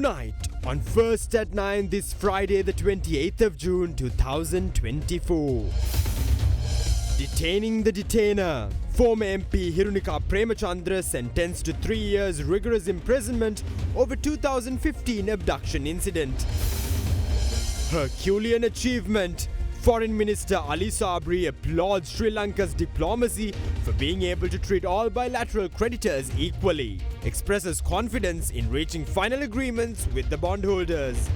Tonight on First at 9 this Friday the 28th of June 2024. Detaining the detainer. Former MP Honika Premachandra sentenced to 3 years rigorous imprisonment over 2015 abduction incident. Herculean achievement. Foreign Minister Ali Sabri applauds Sri Lanka's diplomacy for being able to treat all bilateral creditors equally. Expresses confidence in reaching final agreements with the bondholders.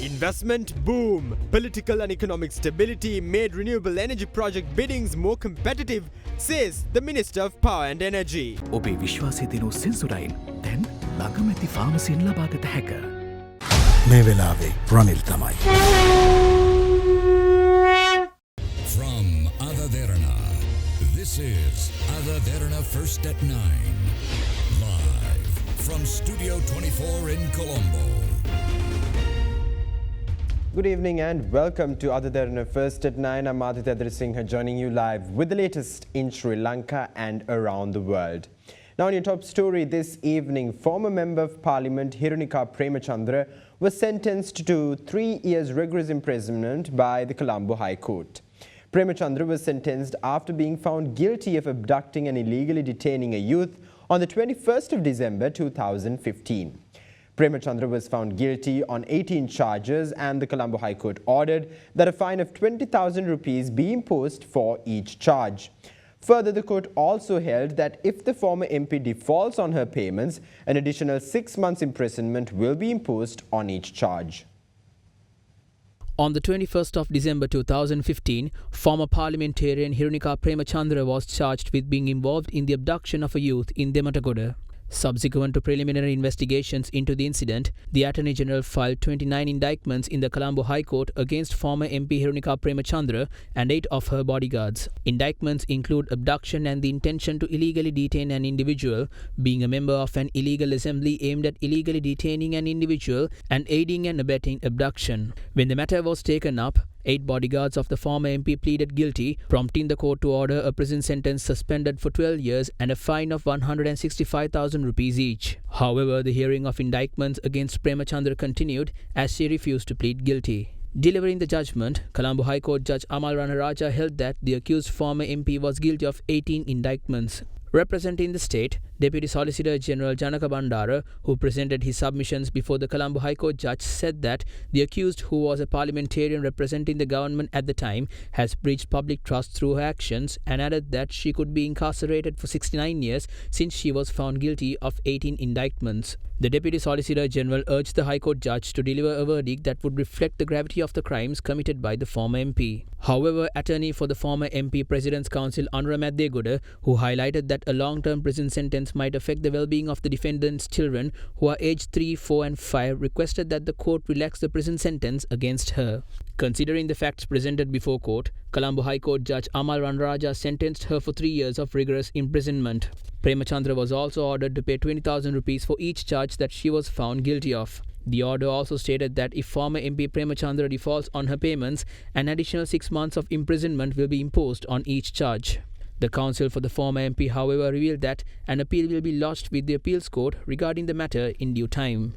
Investment boom. Political and economic stability made renewable energy project biddings more competitive, says the Minister of Power and Energy. ඔබේ විශ්වාසය දෙනු සෙන්සුරයින් දැන් ළඟමැති ෆාමසියෙන් ලබාගත හැක. මේ වෙලාවේ රනිල් තමයි. From Derana, this is Derana First at 9. Live from Studio 24 in Colombo. Good evening and welcome to Derana First at 9. I'm Aditya Singh joining you live with the latest in Sri Lanka and around the world. Now on your top story this evening, former Member of Parliament Honika Premachandra was sentenced to 3 years rigorous imprisonment by the Colombo High Court. Premachandra was sentenced after being found guilty of abducting and illegally detaining a youth on the 21st of December 2015. Premachandra was found guilty on 18 charges and the Colombo High Court ordered that a fine of 20,000 rupees be imposed for each charge. Further, the court also held that if the former MP defaults on her payments, an additional 6 months imprisonment will be imposed on each charge. On the 21st of December 2015, former parliamentarian Honika Premachandra was charged with being involved in the abduction of a youth in Dematagoda. Subsequent to preliminary investigations into the incident, the Attorney General filed 29 indictments in the Colombo High Court against former MP Honika Premachandra and 8 of her bodyguards. Indictments include abduction and the intention to illegally detain an individual, being a member of an illegal assembly aimed at illegally detaining an individual, and aiding and abetting abduction. When the matter was taken up, 8 bodyguards of the former MP pleaded guilty, prompting the court to order a prison sentence suspended for 12 years and a fine of 165,000 rupees each. However, the hearing of indictments against Premachandra continued as she refused to plead guilty. Delivering the judgment, Colombo High Court Judge Amal Ranaraja held that the accused former MP was guilty of 18 indictments. Representing the state, Deputy Solicitor General Janaka Bandara, who presented his submissions before the Colombo High Court judge, said that the accused, who was a parliamentarian representing the government at the time, has breached public trust through her actions, and added that she could be incarcerated for 69 years since she was found guilty of 18 indictments. The Deputy Solicitor General urged the High Court judge to deliver a verdict that would reflect the gravity of the crimes committed by the former MP. However, attorney for the former MP President's Counsel Anura Kumara, who highlighted that a long-term prison sentence might affect the well-being of the defendant's children, who are aged 3, 4 and 5, requested that the court relax the prison sentence against her. Considering the facts presented before court, Colombo High Court Judge Amal Ranaraja sentenced her for 3 years of rigorous imprisonment. Premachandra was also ordered to pay 20,000 rupees for each charge that she was found guilty of. The order also stated that if former MP Premachandra defaults on her payments, an additional 6 months of imprisonment will be imposed on each charge. The counsel for the former MP, however, revealed that an appeal will be lodged with the appeals court regarding the matter in due time.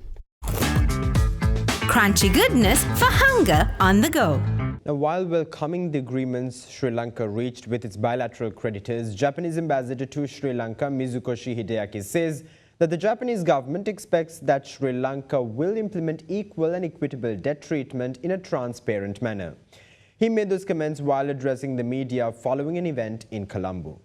Crunchy goodness for hunger on the go. Now, while welcoming the agreements Sri Lanka reached with its bilateral creditors, Japanese ambassador to Sri Lanka, Mizukoshi Hideaki, says that the Japanese government expects that Sri Lanka will implement equal and equitable debt treatment in a transparent manner. He made those comments while addressing the media following an event in Colombo.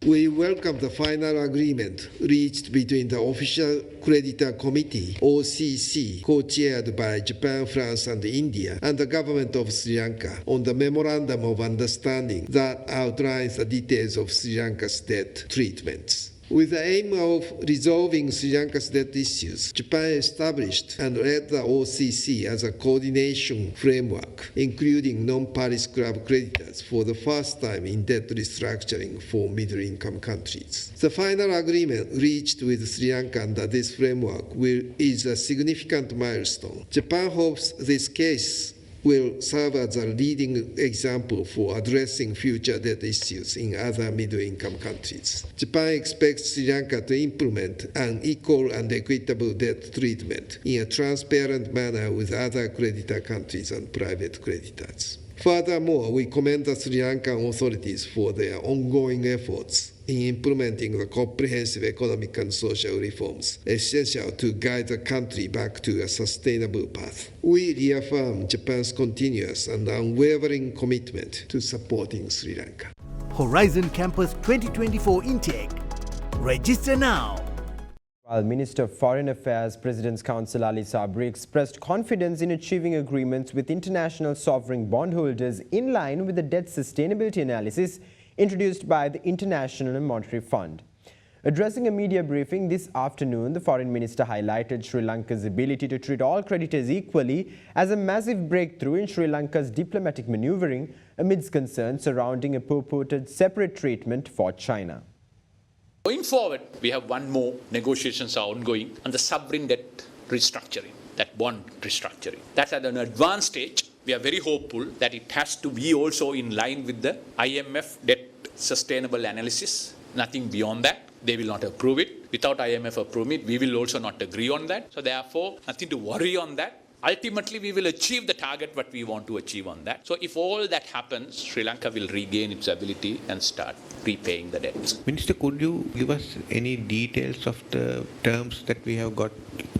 We welcome the final agreement reached between the Official Creditor Committee, OCC, co-chaired by Japan, France and India, and the Government of Sri Lanka on the Memorandum of Understanding that outlines the details of Sri Lanka's debt treatments. With the aim of resolving Sri Lanka's debt issues, Japan established and led the OCC as a coordination framework, including non-Paris Club creditors for the first time in debt restructuring for middle-income countries. The final agreement reached with Sri Lanka under this framework is a significant milestone. Japan hopes this case will serve as a leading example for addressing future debt issues in other middle-income countries. Japan expects Sri Lanka to implement an equal and equitable debt treatment in a transparent manner with other creditor countries and private creditors. Furthermore, we commend the Sri Lankan authorities for their ongoing efforts in implementing the comprehensive economic and social reforms essential to guide the country back to a sustainable path. We reaffirm Japan's continuous and unwavering commitment to supporting Sri Lanka. Horizon Campus 2024 intake. Register now. While Minister of Foreign Affairs, President's Counsel Ali Sabri expressed confidence in achieving agreements with international sovereign bondholders in line with the debt sustainability analysis introduced by the International Monetary Fund. Addressing a media briefing this afternoon, the Foreign Minister highlighted Sri Lanka's ability to treat all creditors equally as a massive breakthrough in Sri Lanka's diplomatic maneuvering amidst concerns surrounding a purported separate treatment for China. Going forward, we have one more negotiations are ongoing on the sovereign debt restructuring, that bond restructuring. That's at an advanced stage. We are very hopeful that it has to be also in line with the IMF debt sustainable analysis. Nothing beyond that. They will not approve it. Without IMF approving it, we will also not agree on that. So therefore, nothing to worry on that. Ultimately, we will achieve the target what we want to achieve on that. So if all that happens, Sri Lanka will regain its ability and start repaying the debts. Minister, could you give us any details of the terms that we have got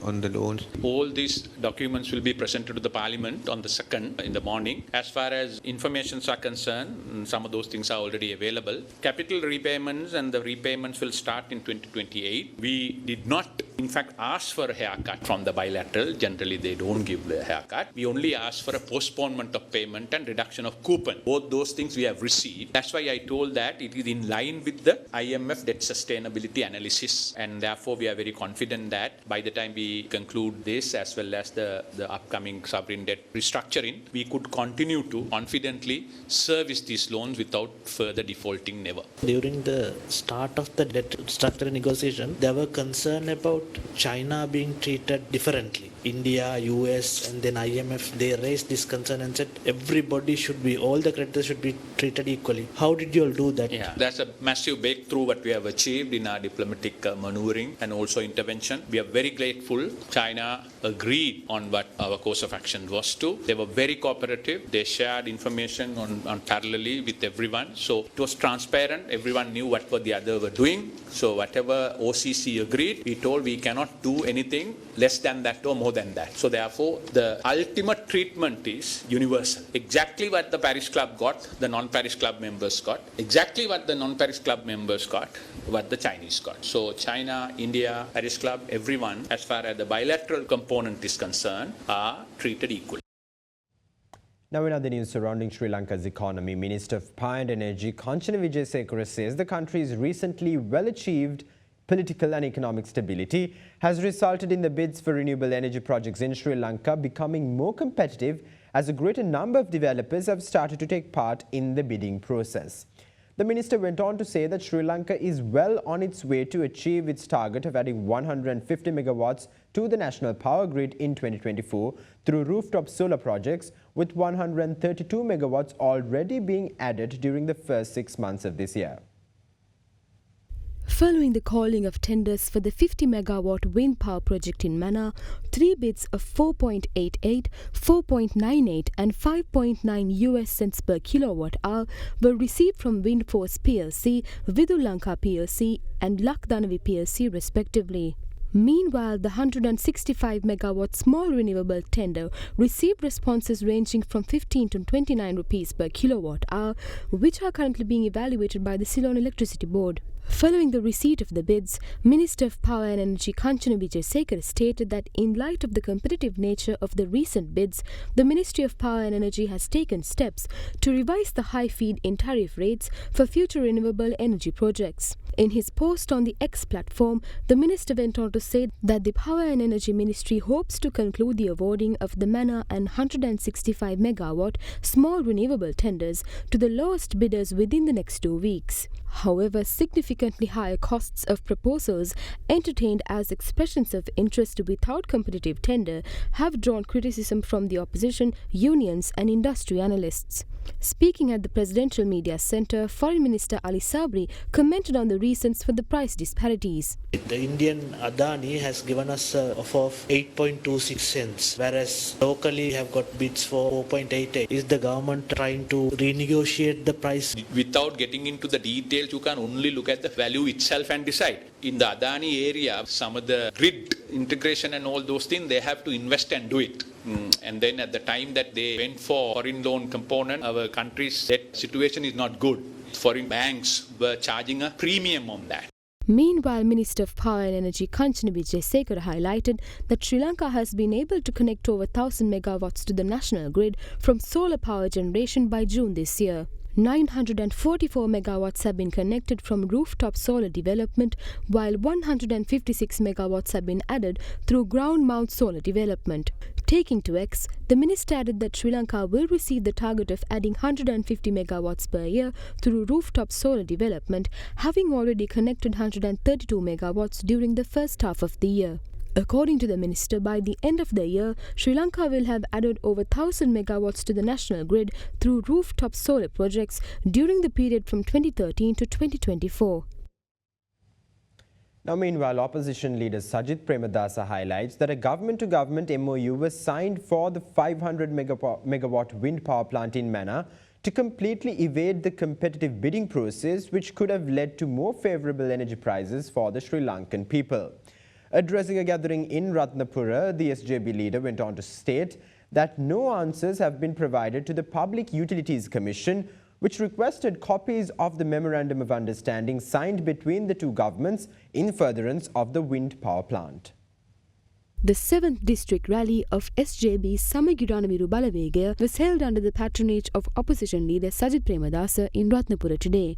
on the loans? All these documents will be presented to the Parliament on the 2nd in the morning. As far as informations are concerned, some of those things are already available. Capital repayments and the repayments will start in 2028. We did not, in fact, ask for a haircut from the bilateral. Generally, they don't give the haircut. We only asked for a postponement of payment and reduction of coupon. Both those things we have received. That's why I told that it is in line with the IMF debt sustainability analysis, and therefore we are very confident that by the time we conclude this as well as the upcoming sovereign debt restructuring, we could continue to confidently service these loans without further defaulting never. During the start of the debt structuring negotiation, there were concern about China being treated differently. India, US, and then IMF, they raised this concern and said everybody should be, all the creditors should be treated equally. How did you all do that? Yeah, that's a massive breakthrough what we have achieved in our diplomatic maneuvering and also intervention. We are very grateful. China agreed on what our course of action was to. They were very cooperative. They shared information on parallelly with everyone. So it was transparent. Everyone knew what the other were doing. So whatever OCC agreed, we told we cannot do anything less than that or more than that. So therefore, the ultimate treatment is universal. Exactly what the Paris Club got, the non-Paris Club members got. Exactly what the non-Paris Club members got, what the Chinese got. So China, India, Paris Club, everyone, as far as the bilateral component is concerned, are treated equally. Now in other news surrounding Sri Lanka's economy, Minister of Power and Energy Kanchana Wijesekara says the country's recently well-achieved political and economic stability has resulted in the bids for renewable energy projects in Sri Lanka becoming more competitive as a greater number of developers have started to take part in the bidding process. The minister went on to say that Sri Lanka is well on its way to achieve its target of adding 150 megawatts to the national power grid in 2024 through rooftop solar projects, with 132 megawatts already being added during the first 6 months of this year. Following the calling of tenders for the 50 megawatt wind power project in Mannar, 3 bids of 4.88, 4.98 and 5.9 US cents per kilowatt hour were received from Windforce PLC, Vidu Lanka PLC and Lakdanavi PLC respectively. Meanwhile, the 165 megawatt small renewable tender received responses ranging from 15 to 29 rupees per kilowatt hour, which are currently being evaluated by the Ceylon Electricity Board. Following the receipt of the bids, Minister of Power and Energy Kanchana Wijesekara stated that in light of the competitive nature of the recent bids, the Ministry of Power and Energy has taken steps to revise the high feed-in tariff rates for future renewable energy projects. In his post on the X platform, the minister went on to say that the Power and Energy Ministry hopes to conclude the awarding of the Mannar and 165 megawatt small renewable tenders to the lowest bidders within the next 2 weeks. However, significant significantly higher costs of proposals entertained as expressions of interest without competitive tender have drawn criticism from the opposition, unions and industry analysts. Speaking at the Presidential Media Centre, Foreign Minister Ali Sabri commented on the reasons for the price disparities. The Indian Adani has given us an offer of 8.26 cents, whereas locally we have got bids for 4.88. Is the government trying to renegotiate the price? Without getting into the details, you can only look at the value itself and decide. In the Adani area, some of the grid integration and all those things, they have to invest and do it. And then at the time that they went for foreign loan component, our country's debt situation is not good. Foreign banks were charging a premium on that. Meanwhile, Minister of Power and Energy Kanchana Wijesekara highlighted that Sri Lanka has been able to connect over 1,000 megawatts to the national grid from solar power generation by June this year. 944 megawatts have been connected from rooftop solar development, while 156 megawatts have been added through ground mount solar development. Taking to X, the minister added that Sri Lanka will receive the target of adding 150 megawatts per year through rooftop solar development, having already connected 132 megawatts during the first half of the year. According to the minister, by the end of the year, Sri Lanka will have added over 1,000 megawatts to the national grid through rooftop solar projects during the period from 2013 to 2024. Now, meanwhile, opposition leader Sajith Premadasa highlights that a government-to-government MOU was signed for the 500 megawatt wind power plant in Mannar to completely evade the competitive bidding process, which could have led to more favourable energy prices for the Sri Lankan people. Addressing a gathering in Ratnapura, the SJB leader went on to state that no answers have been provided to the Public Utilities Commission, which requested copies of the Memorandum of Understanding signed between the two governments in furtherance of the wind power plant. The 7th District Rally of SJB Samagiranaviru Balavegaya was held under the patronage of opposition leader Sajith Premadasa in Ratnapura today.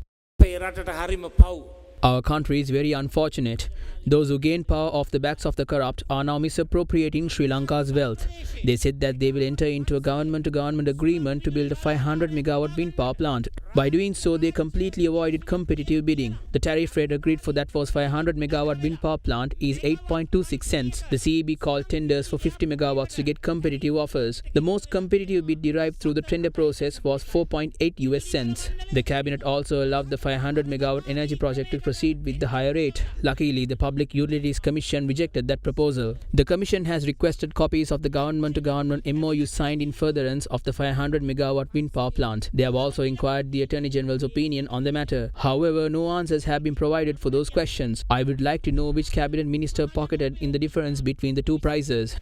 Our country is very unfortunate. Those who gain power off the backs of the corrupt are now misappropriating Sri Lanka's wealth. They said that they will enter into a government-to-government agreement to build a 500 megawatt wind power plant. By doing so, they completely avoided competitive bidding. The tariff rate agreed for that was 500 megawatt wind power plant is 8.26 cents. The CEB called tenders for 50 megawatts to get competitive offers. The most competitive bid derived through the tender process was 4.8 US cents. The cabinet also allowed the 500 megawatt energy project to proceed with the higher rate. Luckily, the Public Utilities Commission rejected that proposal. The Commission has requested copies of the government-to-government MOU signed in furtherance of the 500 megawatt wind power plant. They have also inquired the Attorney General's opinion on the matter. However, no answers have been provided for those questions. I would like to know which cabinet minister pocketed in the difference between the two prices.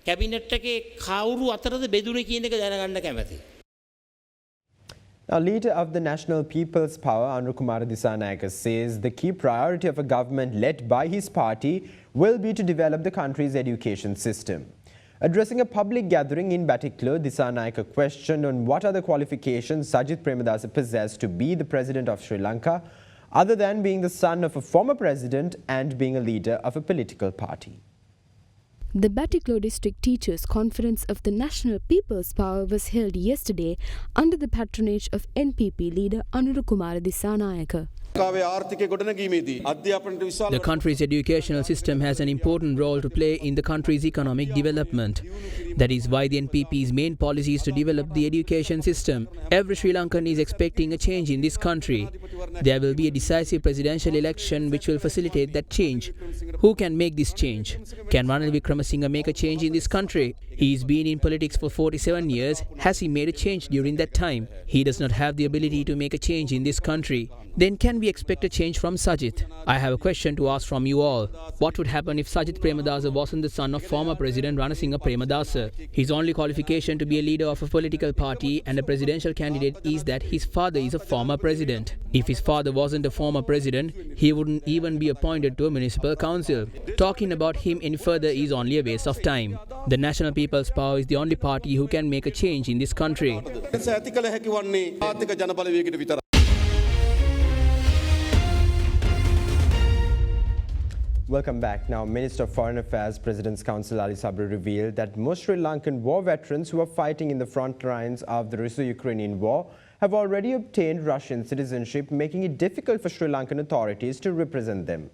Now, leader of the National People's Power, Anura Kumara says the key priority of a government led by his party will be to develop the country's education system. Addressing a public gathering in Batiklo, Disanayake questioned on what other qualifications Sajith Premadasa possessed to be the president of Sri Lanka, other than being the son of a former president and being a leader of a political party. The Batiklo District Teachers Conference of the National People's Power was held yesterday under the patronage of NPP leader Anura Kumara Disanayake. The country's educational system has an important role to play in the country's economic development. That is why the NPP's main policy is to develop the education system. Every Sri Lankan is expecting a change in this country. There will be a decisive presidential election which will facilitate that change. Who can make this change? Can Ranil Wickremesinghe make a change in this country? He's been in politics for 47 years. Has he made a change during that time? He does not have the ability to make a change in this country. Then can we expect a change from Sajith? I have a question to ask from you all. What would happen if Sajith Premadasa wasn't the son of former President Ranasinghe Premadasa? His only qualification to be a leader of a political party and a presidential candidate is that his father is a former president. If his father wasn't a former president, he wouldn't even be appointed to a municipal council. Talking about him any further is only a waste of time. The National People's Power is the only party who can make a change in this country. Welcome back. Now, Minister of Foreign Affairs, President's Council Ali Sabri revealed that most Sri Lankan war veterans who are fighting in the front lines of the Russo-Ukrainian war have already obtained Russian citizenship, making it difficult for Sri Lankan authorities to represent them.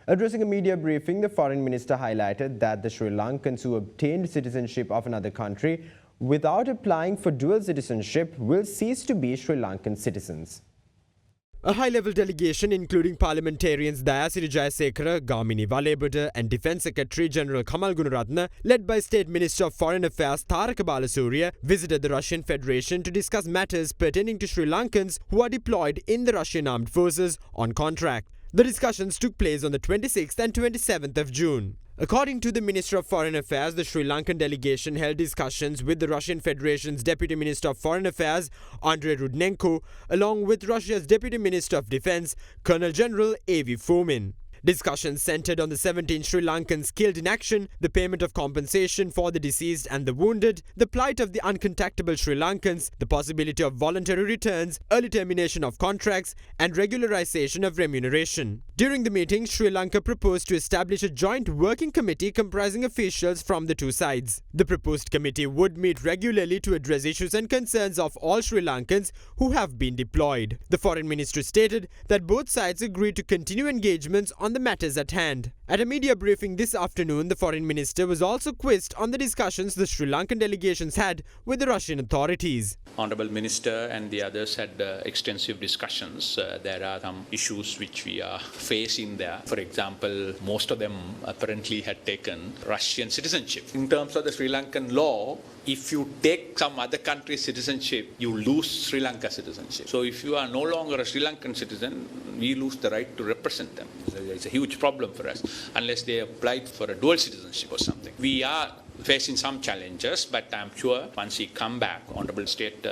Addressing a media briefing, the foreign minister highlighted that the Sri Lankans who obtained citizenship of another country without applying for dual citizenship will cease to be Sri Lankan citizens. A high-level delegation including parliamentarians Dayasiri Jayasekara, Gamini Valebada and Defence Secretary General Kamal Gunaratne, led by State Minister of Foreign Affairs Tharaka Balasuriya, visited the Russian Federation to discuss matters pertaining to Sri Lankans who are deployed in the Russian Armed Forces on contract. The discussions took place on the 26th and 27th of June. According to the Minister of Foreign Affairs, the Sri Lankan delegation held discussions with the Russian Federation's Deputy Minister of Foreign Affairs, Andrei Rudnenko, along with Russia's Deputy Minister of Defense, Colonel General A.V. Fomin. Discussions centered on the 17 Sri Lankans killed in action, the payment of compensation for the deceased and the wounded, the plight of the uncontactable Sri Lankans, the possibility of voluntary returns, early termination of contracts, and regularization of remuneration. During the meeting, Sri Lanka proposed to establish a joint working committee comprising officials from the two sides. The proposed committee would meet regularly to address issues and concerns of all Sri Lankans who have been deployed. The Foreign Ministry stated that both sides agreed to continue engagements on the matters at hand. At a media briefing this afternoon, the Foreign Minister was also quizzed on the discussions the Sri Lankan delegations had with the Russian authorities. Honourable Minister and the others had extensive discussions. There are some issues which we are facing there. For example, most of them apparently had taken Russian citizenship. In terms of the Sri Lankan law, if you take some other country's citizenship, you lose Sri Lanka citizenship. So if you are no longer a Sri Lankan citizen, we lose the right to represent them. It's a huge problem for us, unless they applied for a dual citizenship or something. We are facing some challenges, but I'm sure once we come back, Honourable State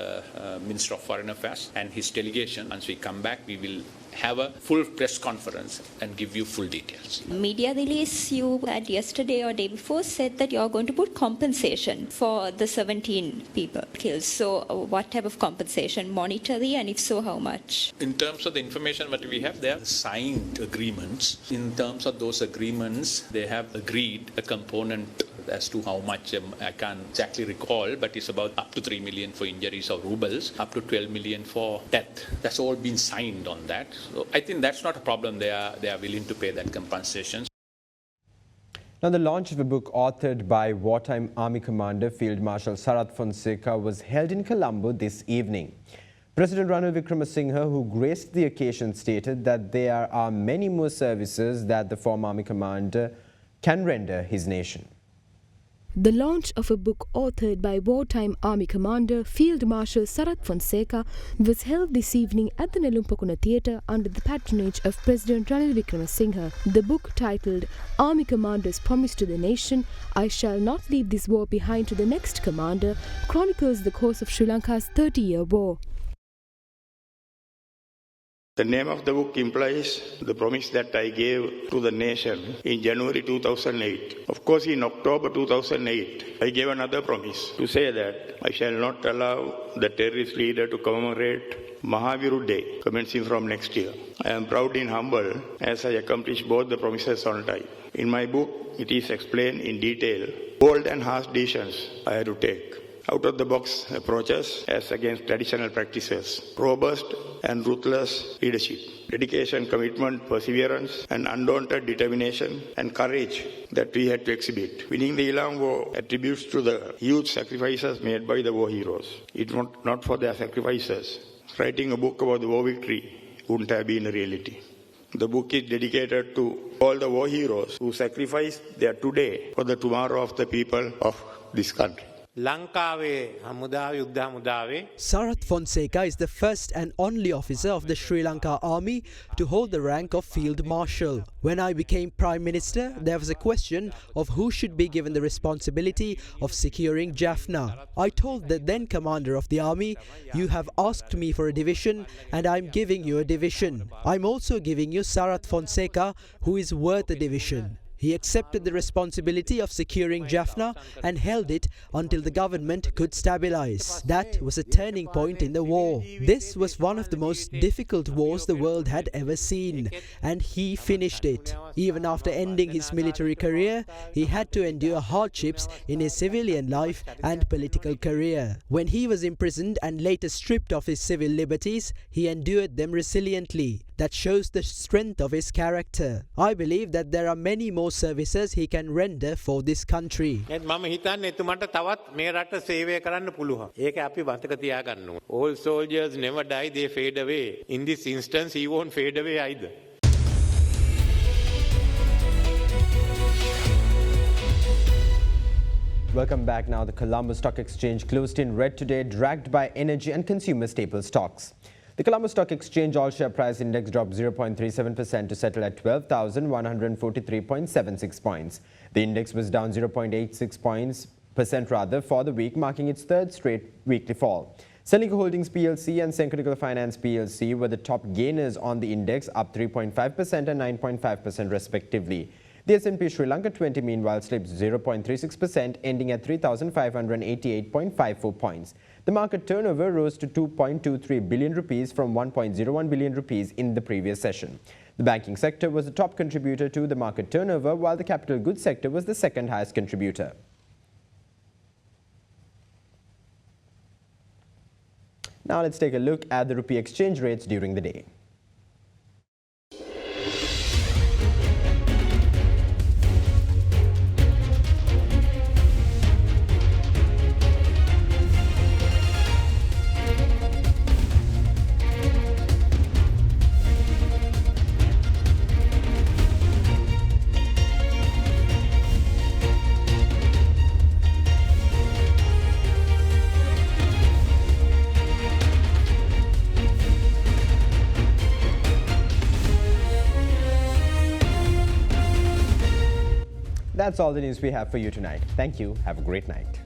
Minister of Foreign Affairs and his delegation, once we come back, we will have a full press conference and give you full details. Media release you had yesterday or day before said that you're going to put compensation for the 17 people killed. So what type of compensation? Monetary, and if so, how much? In terms of the information that we have, there are signed agreements. In terms of those agreements, they have agreed a component as to how much, I can't exactly recall, but it's about up to 3 million for injuries of rubles, up to 12 million for death. That's all been signed on that. So I think that's not a problem. They are willing to pay that compensation. Now, the launch of a book authored by wartime Army Commander Field Marshal Sarat Fonseka was held in Colombo this evening. President Ranil Wickremesinghe, who graced the occasion, stated that there are many more services that the former Army Commander can render his nation. The launch of a book authored by wartime Army Commander Field Marshal Sarat Fonseka was held this evening at the Nelumpakuna Theatre under the patronage of President Ranil Wickremesinghe. The book, titled Army Commander's Promise to the Nation, I Shall Not Leave This War Behind to the Next Commander, chronicles the course of Sri Lanka's 30-year war. The name of the book implies the promise that I gave to the nation in January 2008. Of course, in October 2008, I gave another promise to say that I shall not allow the terrorist leader to commemorate Mahaviru Day, commencing from next year. I am proud and humble as I accomplish both the promises on time. In my book, it is explained in detail bold and harsh decisions I had to take. Out-of-the-box approaches as against traditional practices, robust and ruthless leadership, dedication, commitment, perseverance, and undaunted determination and courage that we had to exhibit. Winning the Iran War attributes to the huge sacrifices made by the war heroes. If not for their sacrifices, writing a book about the war victory wouldn't have been a reality. The book is dedicated to all the war heroes who sacrificed their today for the tomorrow of the people of this country. Sarat Fonseka is the first and only officer of the Sri Lanka Army to hold the rank of Field Marshal. When I became Prime Minister, there was a question of who should be given the responsibility of securing Jaffna. I told the then Commander of the Army, "You have asked me for a division and I'm giving you a division. I'm also giving you Sarat Fonseka, who is worth a division." He accepted the responsibility of securing Jaffna and held it until the government could stabilize. That was a turning point in the war. This was one of the most difficult wars the world had ever seen, and he finished it. Even after ending his military career, he had to endure hardships in his civilian life and political career. When he was imprisoned and later stripped of his civil liberties, he endured them resiliently. That shows the strength of his character. I believe that there are many more services he can render for this country. All soldiers never die, they fade away. In this instance, he won't fade away either. Welcome back now. The Colombo Stock Exchange closed in red today, dragged by energy and consumer staple stocks. The Colombo Stock Exchange all-share price index dropped 0.37% to settle at 12,143.76 points. The index was down 0.86% for the week, marking its third straight weekly fall. Lanka Holdings PLC and Equitable Finance PLC were the top gainers on the index, up 3.5% and 9.5% respectively. The S&P Sri Lanka 20 meanwhile slipped 0.36%, ending at 3,588.54 points. The market turnover rose to 2.23 billion rupees from 1.01 billion rupees in the previous session. The banking sector was the top contributor to the market turnover, while the capital goods sector was the second highest contributor. Now let's take a look at the rupee exchange rates during the day. That's all the news we have for you tonight. Thank you. Have a great night.